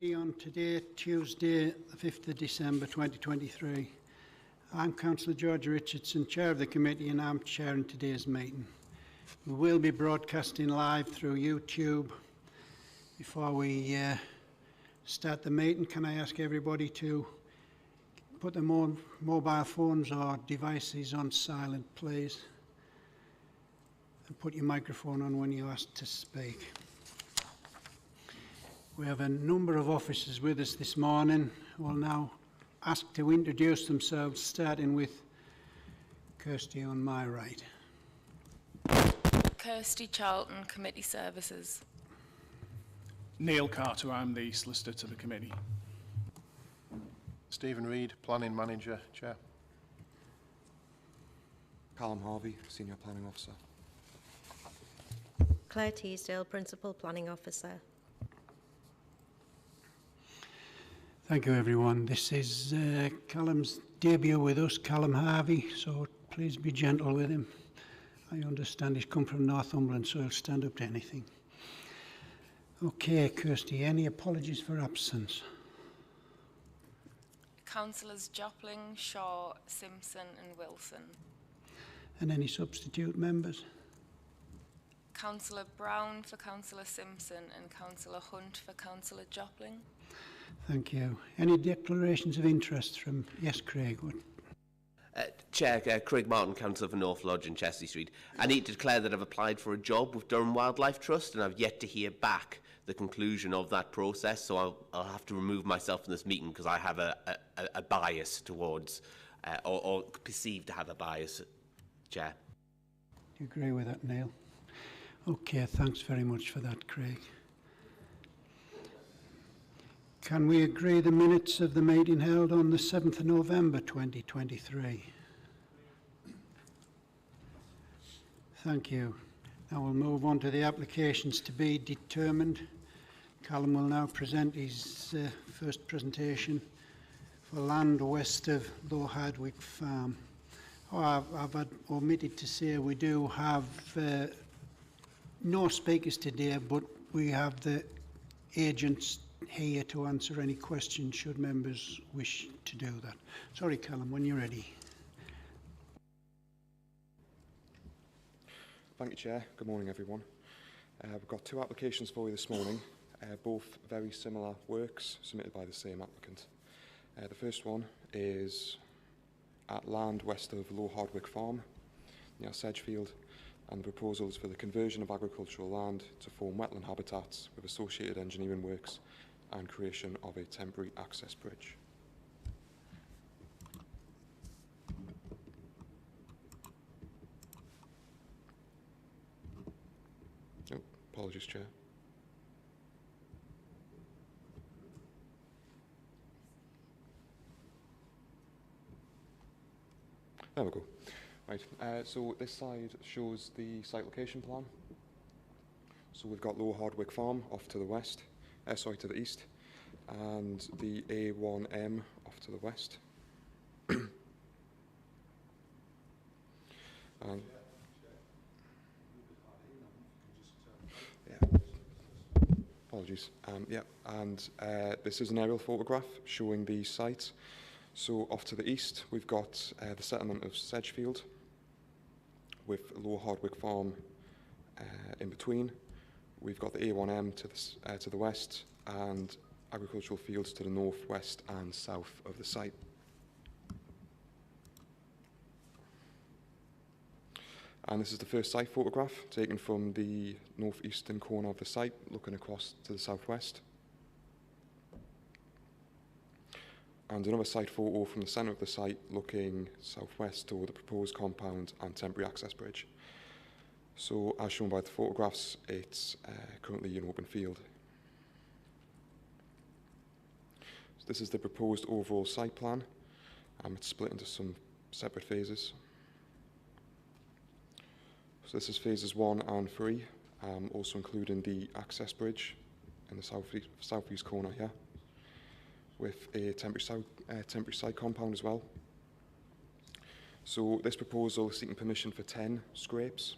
On today, Tuesday, the 5th of December 2023. I'm Councillor George Richardson, Chair of the Committee, and I'm chairing today's meeting. We will be broadcasting live through YouTube. Before we start the meeting, can I ask everybody to put their mobile phones or devices on silent, please, and put your microphone on when you're asked to speak. We have a number of officers with us this morning who will now ask to introduce themselves, starting with Kirsty on my right. Kirsty Charlton, Committee Services. Neil Carter, I'm the Solicitor to the Committee. Stephen Reid, Planning Manager, Chair. Callum Harvey, Senior Planning Officer. Claire Teasdale, Principal Planning Officer. Thank you, everyone. This is Callum's debut with us, Callum Harvey, so please be gentle with him. I understand he's come from Northumberland, so he'll stand up to anything. Okay, Kirsty, any apologies for absence? Councillors Jopling, Shaw, Simpson and Wilson. And any substitute members? Councillor Brown for Councillor Simpson and Councillor Hunt for Councillor Jopling. Thank you. Any declarations of interest from... Yes, Craig. Chair, Craig Martin, Councillor for North Lodge and Chelsea Street. I need to declare that I've applied for a job with Durham Wildlife Trust and I've yet to hear back the conclusion of that process, so I'll have to remove myself from this meeting because I have a bias towards, or perceived to have a bias, Chair. Do you agree with that, Neil? Okay, thanks very much for that, Craig. Can we agree the minutes of the meeting held on the 7th of November 2023? Thank you. Now we'll move on to the applications to be determined. Callum will now present his first presentation for land west of Low Hardwick Farm. Oh, I've omitted to say we do have no speakers today, but we have the agents here to answer any questions should members wish to do that. Sorry, Callum, when you're ready. Thank you, Chair. Good morning, everyone. We've got two applications for you this morning, both very similar works submitted by the same applicant. The first one is at land west of Low Hardwick Farm, near Sedgefield, and the proposal is for the conversion of agricultural land to form wetland habitats with associated engineering works and creation of a temporary access bridge. Oh, apologies, Chair. There we go. Right, so this side shows the site location plan. So we've got Low Hardwick Farm off to the west, to the east, and the A1M off to the west. And, yeah, apologies. And this is an aerial photograph showing the site. So off to the east, we've got the settlement of Sedgefield, with Low Hardwick Farm in between. We've got the A1M to the west and agricultural fields to the north, west and south of the site. And this is the first site photograph taken from the northeastern corner of the site, looking across to the southwest. And another site photo from the centre of the site looking southwest toward the proposed compound and temporary access bridge. So, as shown by the photographs, it's currently an open field. So this is the proposed overall site plan. It's split into some separate phases. So this is phases 1 and 3, also including the access bridge in the southeast corner here, with a temporary site compound as well. So this proposal is seeking permission for 10 scrapes.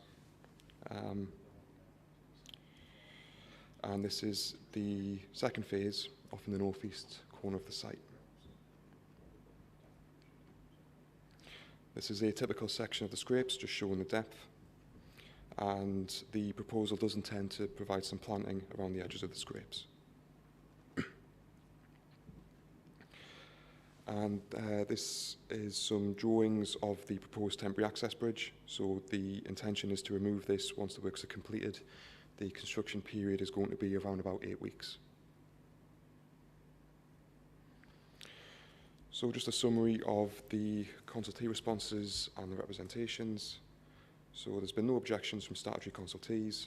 and this is the second phase off in the northeast corner of the site. This is a typical section of the scrapes, just showing the depth, and the proposal does intend to provide some planting around the edges of the scrapes. And this is some drawings of the proposed temporary access bridge. So the intention is to remove this once the works are completed. The construction period is going to be around about 8 weeks. So just a summary of the consultee responses and the representations. So there's been no objections from statutory consultees,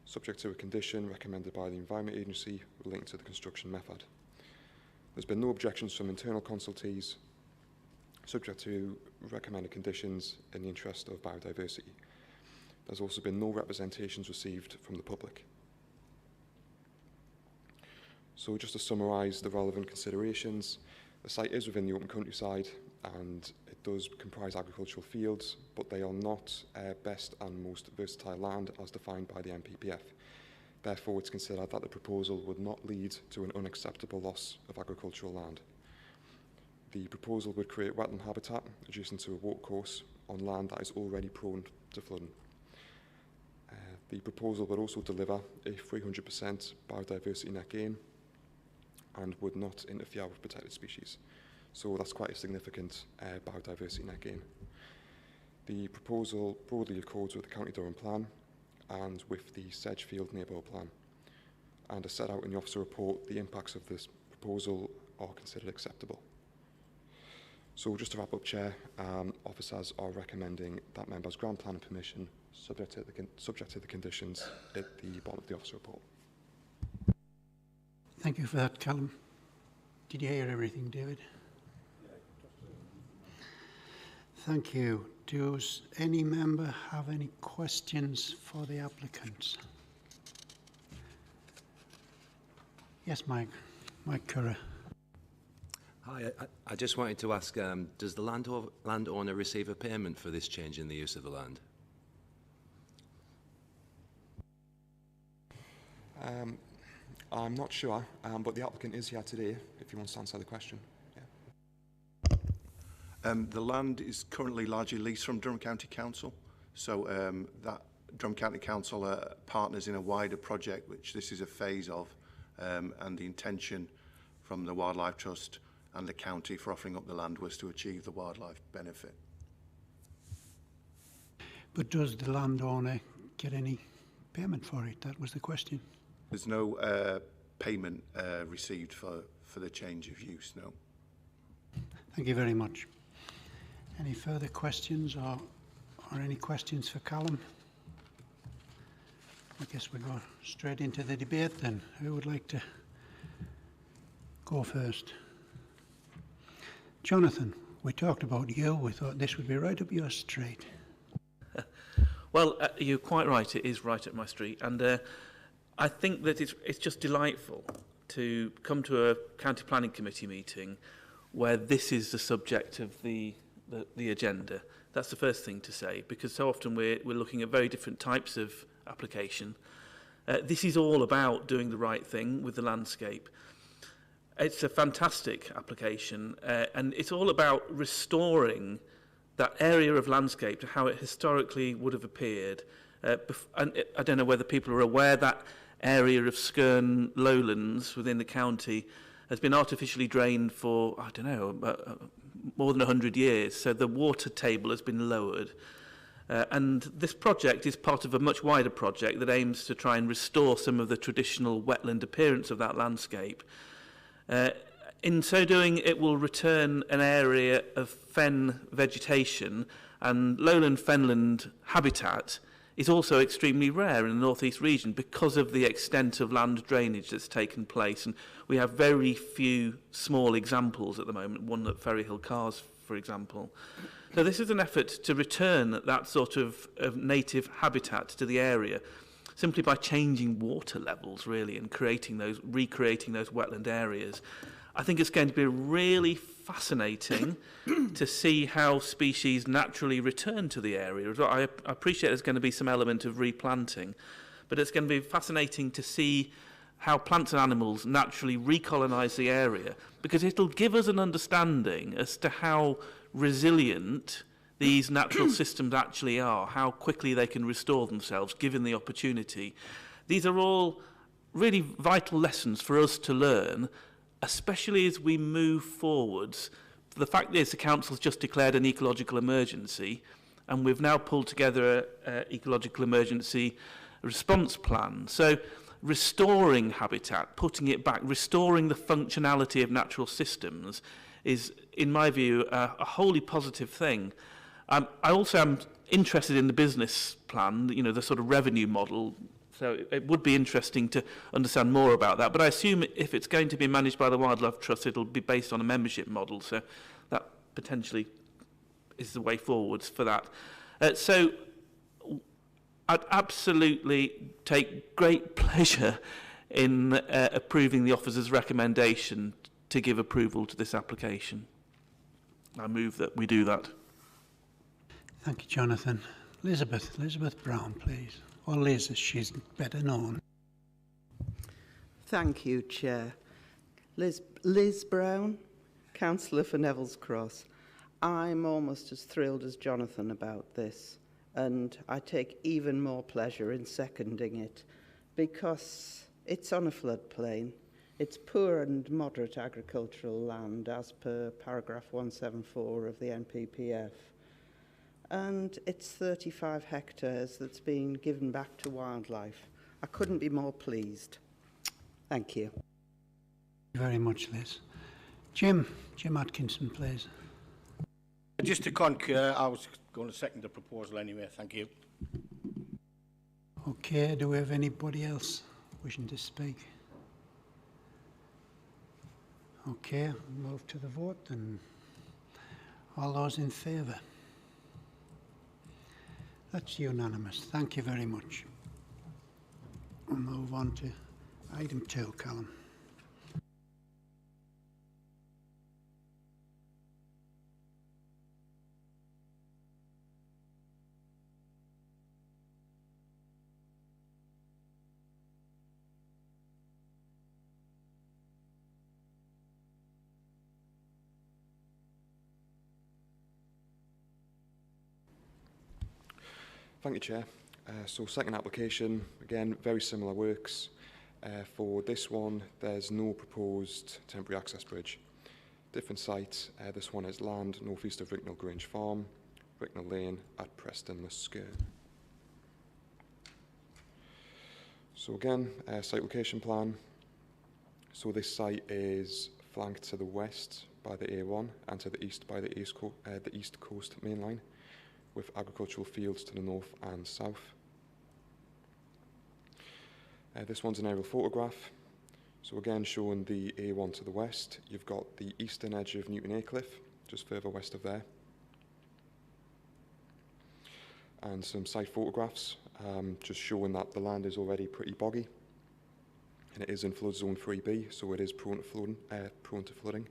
subject to a condition recommended by the Environment Agency relating to the construction method. There's been no objections from internal consultees, subject to recommended conditions in the interest of biodiversity. There's also been no representations received from the public. So just to summarise the relevant considerations, the site is within the open countryside and it does comprise agricultural fields, but they are not best and most versatile land as defined by the NPPF. Therefore, it's considered that the proposal would not lead to an unacceptable loss of agricultural land. The proposal would create wetland habitat adjacent to a watercourse on land that is already prone to flooding. The proposal would also deliver a 300% biodiversity net gain and would not interfere with protected species. So that's quite a significant biodiversity net gain. The proposal broadly accords with the County Durham Plan and with the Sedgefield Neighbourhood Plan. And as set out in the officer report, the impacts of this proposal are considered acceptable. So just to wrap up, Chair, officers are recommending that members grant planning permission subject to the conditions at the bottom of the officer report. Thank you for that, Callum. Did you hear everything, David? Thank you. Does any member have any questions for the applicants? Yes, Mike Curra. Hi, I just wanted to ask, does the landowner receive a payment for this change in the use of the land? I'm not sure, but the applicant is here today, if he wants to answer the question. The land is currently largely leased from Durham County Council, so that Durham County Council are partners in a wider project, which this is a phase of, and the intention from the Wildlife Trust and the county for offering up the land was to achieve the wildlife benefit. But does the landowner get any payment for it? That was the question. There's no payment received for the change of use, no. Thank you very much. Any further questions or any questions for Callum? I guess we go straight into the debate then. Who would like to go first? Jonathan, we talked about you. We thought this would be right up your street. Well, you're quite right. It is right up my street. And I think that it's just delightful to come to a county planning committee meeting where this is the subject of the agenda. That's the first thing to say, because so often we're looking at very different types of application. This is all about doing the right thing with the landscape. It's a fantastic application, and it's all about restoring that area of landscape to how it historically would have appeared. And I don't know whether people are aware that area of Skerne lowlands within the county has been artificially drained for, I don't know, more than 100 years. So the water table has been lowered. And this project is part of a much wider project that aims to try and restore some of the traditional wetland appearance of that landscape. In so doing, it will return an area of fen vegetation, and lowland fenland habitat is also extremely rare in the North East region because of the extent of land drainage that's taken place. And we have very few small examples at the moment, one at Ferryhill Cars, for example. So this is an effort to return that sort of native habitat to the area, simply by changing water levels, really, and recreating those wetland areas. I think it's going to be really fascinating to see how species naturally return to the area. I appreciate there's going to be some element of replanting, but it's going to be fascinating to see how plants and animals naturally recolonise the area, because it'll give us an understanding as to how resilient these natural systems actually are, how quickly they can restore themselves given the opportunity. These are all really vital lessons for us to learn, especially as we move forwards. The fact is the Council's just declared an ecological emergency, and we've now pulled together an ecological emergency response plan. So restoring habitat, putting it back, restoring the functionality of natural systems is, in my view, a wholly positive thing. I also am interested in the business plan, you know, the sort of revenue model. So it would be interesting to understand more about that. But I assume if it's going to be managed by the Wildlife Trust, it'll be based on a membership model. So that potentially is the way forwards for that. So I'd absolutely take great pleasure in approving the officer's recommendation to give approval to this application. I move that we do that. Thank you, Jonathan. Elizabeth Brown, please. Or Liz, as she's better known. Thank you, Chair. Liz Brown, Councillor for Neville's Cross. I'm almost as thrilled as Jonathan about this, and I take even more pleasure in seconding it because it's on a floodplain. It's poor and moderate agricultural land as per paragraph 174 of the NPPF. And it's 35 hectares that's been given back to wildlife. I couldn't be more pleased. Thank you. Thank you very much, Liz. Jim Atkinson, please. Just to concur, I was going to second the proposal anyway. Thank you. Okay, do we have anybody else wishing to speak? Okay, move to the vote, and all those in favour? That's unanimous. Thank you very much. We'll move on to item 2, Callum. Thank you, Chair. So second application, again, very similar works. For this one, there's no proposed temporary access bridge. Different site. This one is land northeast of Ricknell Grange Farm, Ricknell Lane at Preston Liskearn. So again, site location plan. So this site is flanked to the west by the A1 and to the east by the East Coast Main Line, with agricultural fields to the north and south. This one's an aerial photograph. So again, showing the A1 to the west, you've got the eastern edge of Newton Aycliffe, just further west of there. And some site photographs, just showing that the land is already pretty boggy. And it is in flood zone 3B, so it is prone to flooding.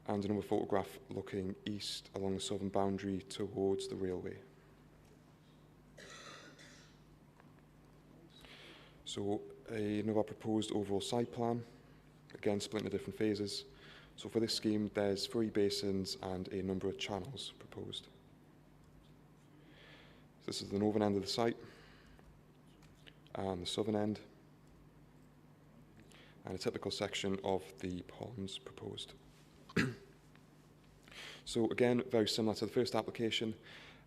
And another photograph looking east along the southern boundary towards the railway. So another proposed overall site plan, again split into different phases. So for this scheme, there's 3 basins and a number of channels proposed. This is the northern end of the site, and the southern end, and a typical section of the ponds proposed. So again, very similar to the first application,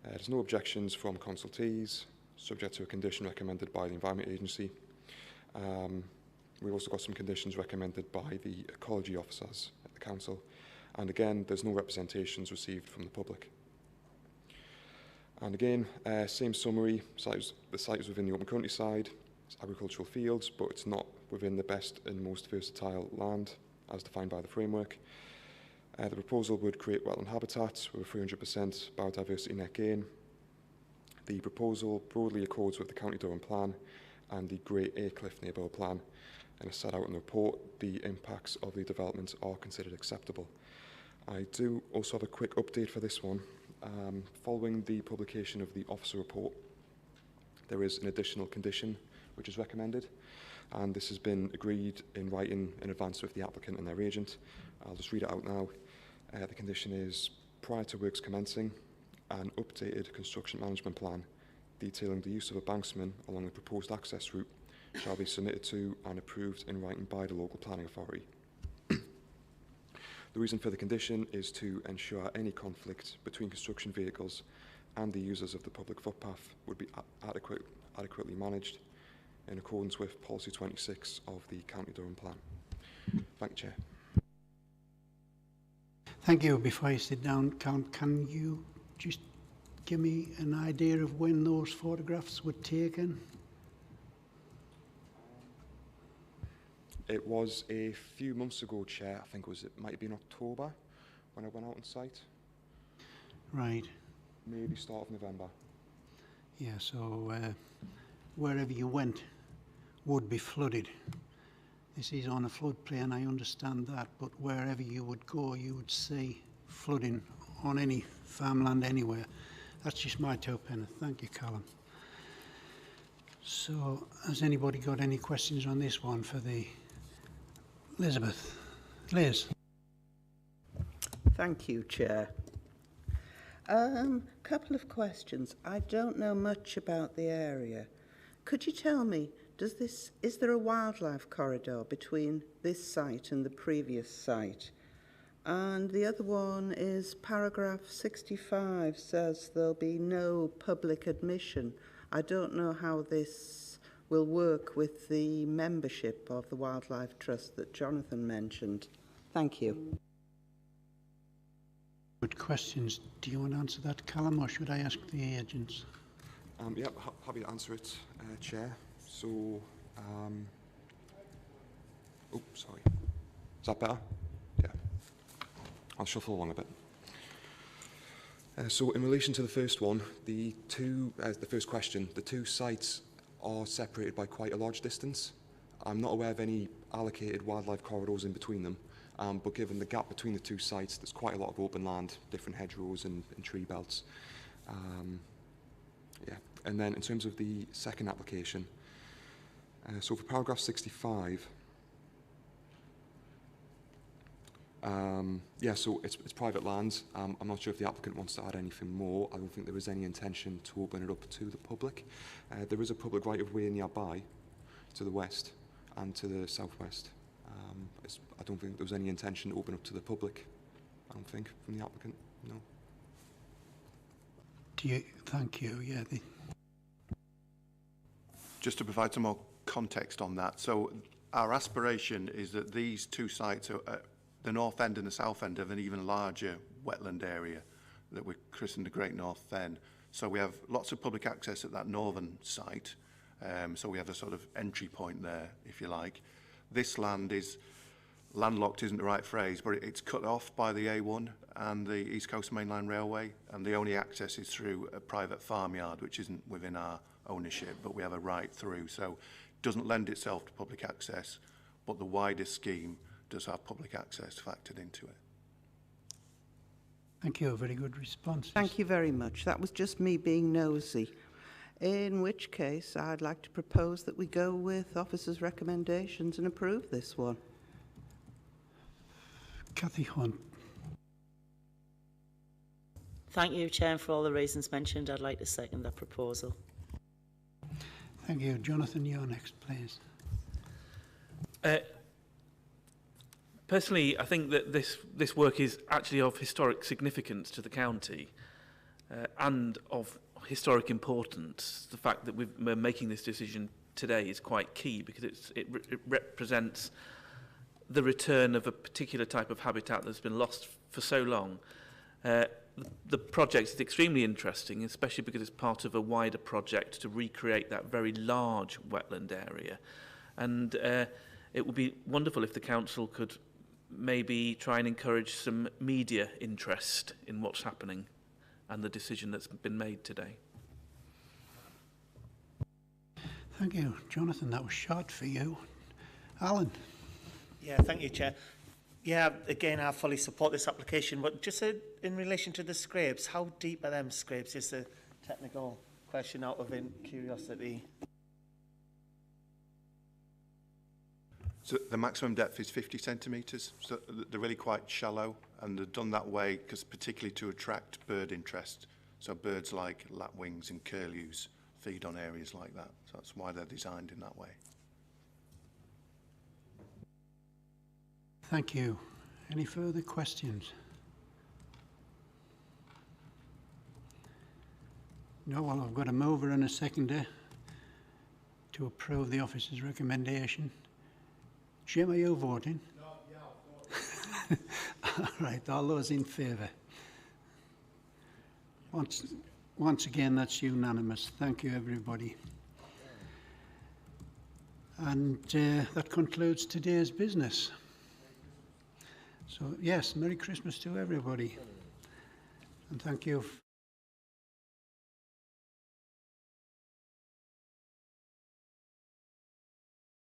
there's no objections from consultees, subject to a condition recommended by the Environment Agency. We've also got some conditions recommended by the ecology officers at the council, and again, there's no representations received from the public. And again, same summary, the site is within the open countryside, it's agricultural fields, but it's not within the best and most versatile land as defined by the framework. The proposal would create wetland habitats with a 300% biodiversity net gain. The proposal broadly accords with the County Durham Plan and the Great Aycliffe Neighbourhood Plan, and as set out in the report, the impacts of the development are considered acceptable. I do also have a quick update for this one. Following the publication of the officer report, there is an additional condition which is recommended, and this has been agreed in writing in advance with the applicant and their agent. I'll just read it out now. The condition is, prior to works commencing, an updated construction management plan detailing the use of a banksman along the proposed access route shall be submitted to and approved in writing by the local planning authority. The reason for the condition is to ensure any conflict between construction vehicles and the users of the public footpath would be adequately managed in accordance with Policy 26 of the County Durham Plan. Thank you, Chair. Thank you. Before you sit down, can you just give me an idea of when those photographs were taken? It was a few months ago, Chair. I think it might have been October when I went out on site. Right. Maybe start of November. Yeah, so wherever you went would be flooded. This is on a floodplain, I understand that, but wherever you would go, you would see flooding on any farmland anywhere. That's just my two pence. Thank you, Callum. So, has anybody got any questions on this one for the Elizabeth? Liz? Thank you, Chair. Couple of questions. I don't know much about the area. Could you tell me, is there a wildlife corridor between this site and the previous site? And the other one is paragraph 65 says there'll be no public admission. I don't know how this will work with the membership of the Wildlife Trust that Jonathan mentioned. Thank you. Good questions. Do you want to answer that, Callum, or should I ask the agents? Yeah, happy to answer it, Chair. So, oh, sorry. Is that better? Yeah. I'll shuffle along a bit. So, in relation to the first one, the first question, the two sites are separated by quite a large distance. I'm not aware of any allocated wildlife corridors in between them, but given the gap between the two sites, there's quite a lot of open land, different hedgerows and tree belts. Yeah, and then in terms of the second application, so for paragraph 65, yeah, so it's private land. I'm not sure if the applicant wants to add anything more. I don't think there is any intention to open it up to the public. There is a public right-of-way nearby to the west and to the southwest. I don't think there was any intention to open up to the public, I don't think, from the applicant, no. Thank you, yeah. Just to provide some more context on that, so our aspiration is that these two sites are the north end and the south end of an even larger wetland area that we christened the Great North Fen. So we have lots of public access at that northern site, so we have a sort of entry point there, if you like. This land is landlocked, isn't the right phrase, but it's cut off by the A1 and the East Coast Main Line Railway, and the only access is through a private farmyard, which isn't within our ownership, but we have a right through. So it doesn't lend itself to public access, but the wider scheme does have public access factored into it. Thank you, very good response. Thank you very much. That was just me being nosy. In which case, I'd like to propose that we go with officers' recommendations and approve this one. Cathy Hunt. Thank you, Chair, for all the reasons mentioned. I'd like to second that proposal. Thank you. Jonathan, you're next, please. Personally, I think that this work is actually of historic significance to the county and of historic importance. The fact that we're making this decision today is quite key because it represents the return of a particular type of habitat that's been lost for so long. The project is extremely interesting, especially because it's part of a wider project to recreate that very large wetland area. And it would be wonderful if the council could maybe try and encourage some media interest in what's happening and the decision that's been made today. Thank you, Jonathan. That was short for you. Alan. Yeah, thank you, Chair. Yeah, again, I fully support this application, but just in relation to the scrapes, how deep are them scrapes is the technical question out of curiosity. So the maximum depth is 50 centimetres, so they're really quite shallow, and they're done that way because particularly to attract bird interest. So birds like lapwings and curlews feed on areas like that. So that's why they're designed in that way. Thank you. Any further questions? No, well, I've got a mover and a seconder to approve the officer's recommendation. Jim, are you voting? No, yeah, I'll vote. All right, all those in favour? Once again, that's unanimous. Thank you, everybody. And that concludes today's business. So, yes, Merry Christmas to everybody. And thank you.